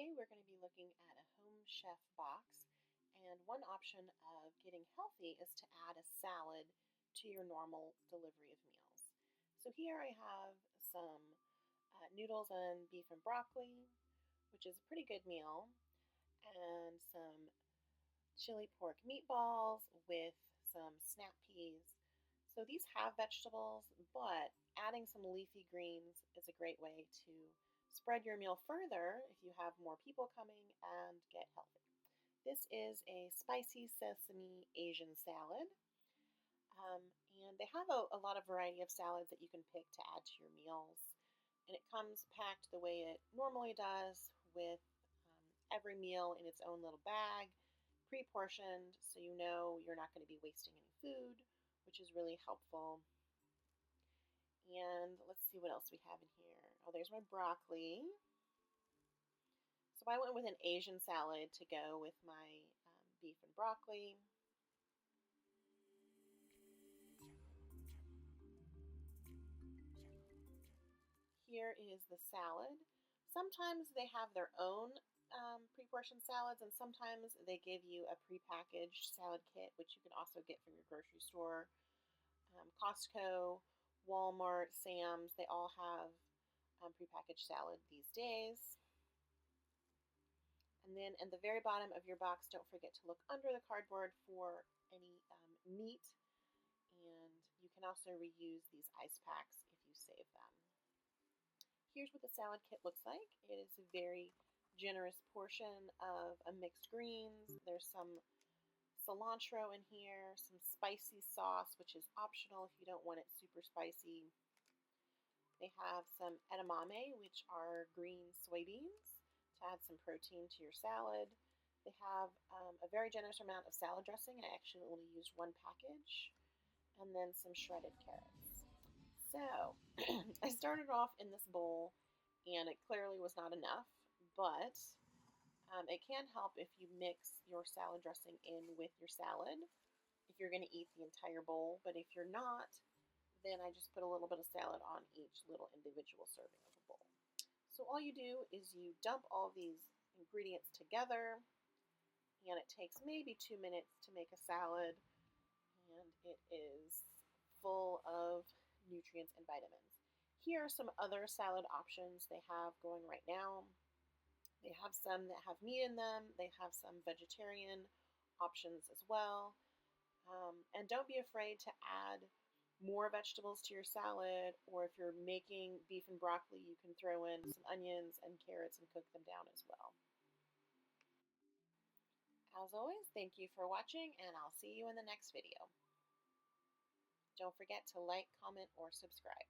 Today we're going to be looking at a Home Chef box, and one option of getting healthy is to add a salad to your normal delivery of meals. So here I have some noodles and beef and broccoli, which is a pretty good meal, and some chili pork meatballs with some snap peas. So these have vegetables, but adding some leafy greens is a great way to spread your meal further if you have more people coming and get healthy. This is a spicy sesame Asian salad. Um, and they have a lot of variety of salads that you can pick to add to your meals. And it comes packed the way it normally does, with every meal in its own little bag, pre-portioned, so you know you're not going to be wasting any food, which is really helpful. And let's see what else we have in here. Oh, there's my broccoli. So I went with an Asian salad to go with my beef and broccoli. Here is the salad. Sometimes they have their own pre-portioned salads, and sometimes they give you a pre-packaged salad kit, which you can also get from your grocery store. Costco, Walmart, Sam's, they all have prepackaged salad these days. And then at the very bottom of your box, don't forget to look under the cardboard for any meat. And you can also reuse these ice packs if you save them. Here's what the salad kit looks like. It is a very generous portion of a mixed greens. There's some cilantro in here, some spicy sauce, which is optional if you don't want it super spicy. They have some edamame, which are green soybeans, to add some protein to your salad. They have a very generous amount of salad dressing. I actually only used one package. And then some shredded carrots. So I started off in this bowl, and it clearly was not enough, but it can help if you mix your salad dressing in with your salad if you're going to eat the entire bowl. But if you're not, then I just put a little bit of salad on each little individual serving of a bowl. So all you do is you dump all these ingredients together, and it takes maybe 2 minutes to make a salad, and it is full of nutrients and vitamins. Here are some other salad options they have going right now. They have some that have meat in them. They have some vegetarian options as well. And don't be afraid to add more vegetables to your salad, or if you're making beef and broccoli, you can throw in some onions and carrots and cook them down as well. As always, thank you for watching, and I'll see you in the next video. Don't forget to like, comment, or subscribe.